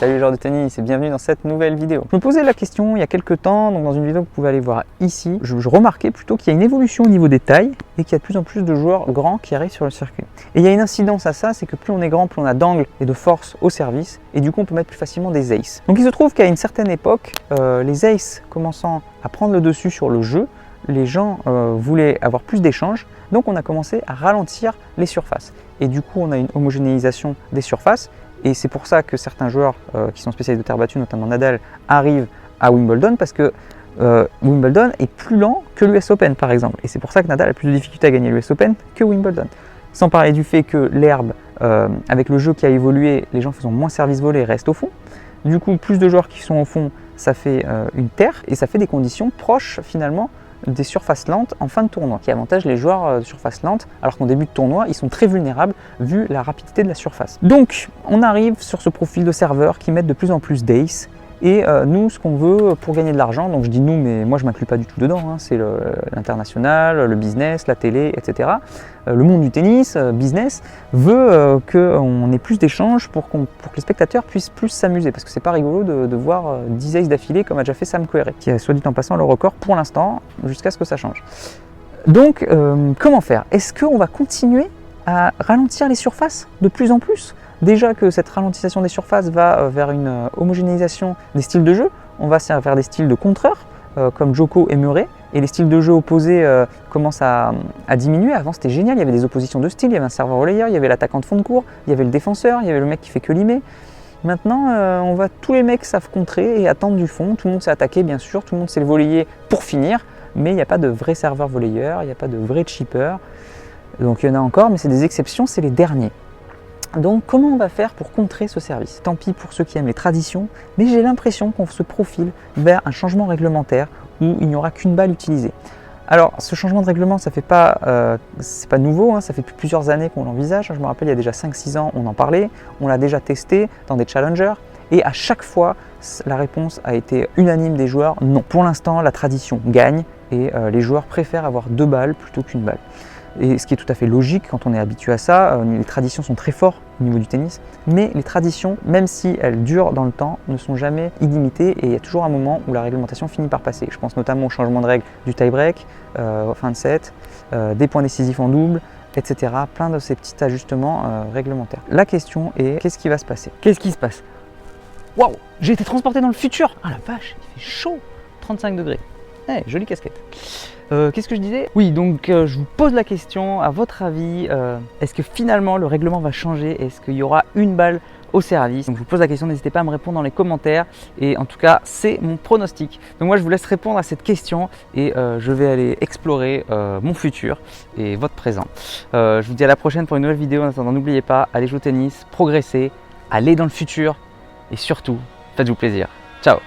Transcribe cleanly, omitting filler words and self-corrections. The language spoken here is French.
salut les joueurs de tennis et bienvenue dans cette nouvelle vidéo. Je me posais la question il y a quelques temps, donc dans une vidéo que vous pouvez aller voir ici, je remarquais plutôt qu'il y a une évolution au niveau des tailles et qu'il y a de plus en plus de joueurs grands qui arrivent sur le circuit. Et il y a une incidence à ça, c'est que plus on est grand, plus on a d'angle et de force au service et du coup on peut mettre plus facilement des aces. Donc il se trouve qu'à une certaine époque, les aces commençant à prendre le dessus sur le jeu, les gens voulaient avoir plus d'échanges, donc on a commencé à ralentir les surfaces. Et du coup on a une homogénéisation des surfaces. Et c'est pour ça que certains joueurs qui sont spécialistes de terre battue, notamment Nadal, arrivent à Wimbledon parce que Wimbledon est plus lent que l'US Open par exemple. Et c'est pour ça que Nadal a plus de difficultés à gagner l'US Open que Wimbledon. Sans parler du fait que l'herbe, avec le jeu qui a évolué, les gens faisant moins service volé restent au fond. Du coup, plus de joueurs qui sont au fond, ça fait une terre et ça fait des conditions proches finalement des surfaces lentes en fin de tournoi, qui avantage les joueurs de surface lente, alors qu'en début de tournoi, ils sont très vulnérables vu la rapidité de la surface. Donc, on arrive sur ce profil de serveurs qui mettent de plus en plus d'ace. Et nous, ce qu'on veut pour gagner de l'argent, donc je dis nous, mais moi je ne m'inclus pas du tout dedans, hein, c'est l'international, le business, la télé, etc. Le monde du tennis, business, veut qu'on ait plus d'échanges pour que les spectateurs puissent plus s'amuser. Parce que c'est pas rigolo de voir 10 aces d'affilée comme a déjà fait Sam Querrey, qui a soit dit en passant le record pour l'instant, jusqu'à ce que ça change. Donc, comment faire? Est-ce qu'on va continuer à ralentir les surfaces de plus en plus? Déjà que cette ralentissation des surfaces va vers une homogénéisation des styles de jeu, on va vers des styles de contreurs comme Djoko et Murray, et les styles de jeu opposés commencent à diminuer. Avant c'était génial, il y avait des oppositions de styles, il y avait un serveur relayeur, il y avait l'attaquant de fond de cours, il y avait le défenseur, il y avait le mec qui fait que limer. Maintenant, tous les mecs savent contrer et attendre du fond, tout le monde sait attaquer bien sûr, tout le monde sait le voleyer pour finir, mais il n'y a pas de vrai serveur volleyeur, il n'y a pas de vrai chipper. Donc il y en a encore, mais c'est des exceptions, c'est les derniers. Donc comment on va faire pour contrer ce service? Tant pis pour ceux qui aiment les traditions, mais j'ai l'impression qu'on se profile vers un changement réglementaire où il n'y aura qu'une balle utilisée. Alors ce changement de règlement, ça fait pas, c'est pas nouveau, hein, ça fait depuis plusieurs années qu'on l'envisage. Je me rappelle il y a déjà 5-6 ans on en parlait, on l'a déjà testé dans des challengers et à chaque fois la réponse a été unanime des joueurs, non. Pour l'instant la tradition gagne et les joueurs préfèrent avoir 2 balles plutôt qu'une balle. Et ce qui est tout à fait logique quand on est habitué à ça, les traditions sont très fortes au niveau du tennis, mais les traditions, même si elles durent dans le temps, ne sont jamais illimitées et il y a toujours un moment où la réglementation finit par passer. Je pense notamment au changement de règle du tie-break, fin de set, des points décisifs en double, etc. Plein de ces petits ajustements réglementaires. La question est, qu'est-ce qui va se passer? Qu'est-ce qui se passe? Waouh, j'ai été transporté dans le futur! Ah la vache, il fait chaud! 35 degrés. Hey, jolie casquette. Qu'est-ce que je disais? Oui, donc je vous pose la question, à votre avis, est-ce que finalement le règlement va changer? Est-ce qu'il y aura une balle au service? Donc je vous pose la question, n'hésitez pas à me répondre dans les commentaires et en tout cas c'est mon pronostic. Donc moi je vous laisse répondre à cette question et je vais aller explorer mon futur et votre présent. Je vous dis à la prochaine pour une nouvelle vidéo. En attendant, n'oubliez pas, allez jouer au tennis, progressez, allez dans le futur et surtout, faites-vous plaisir. Ciao!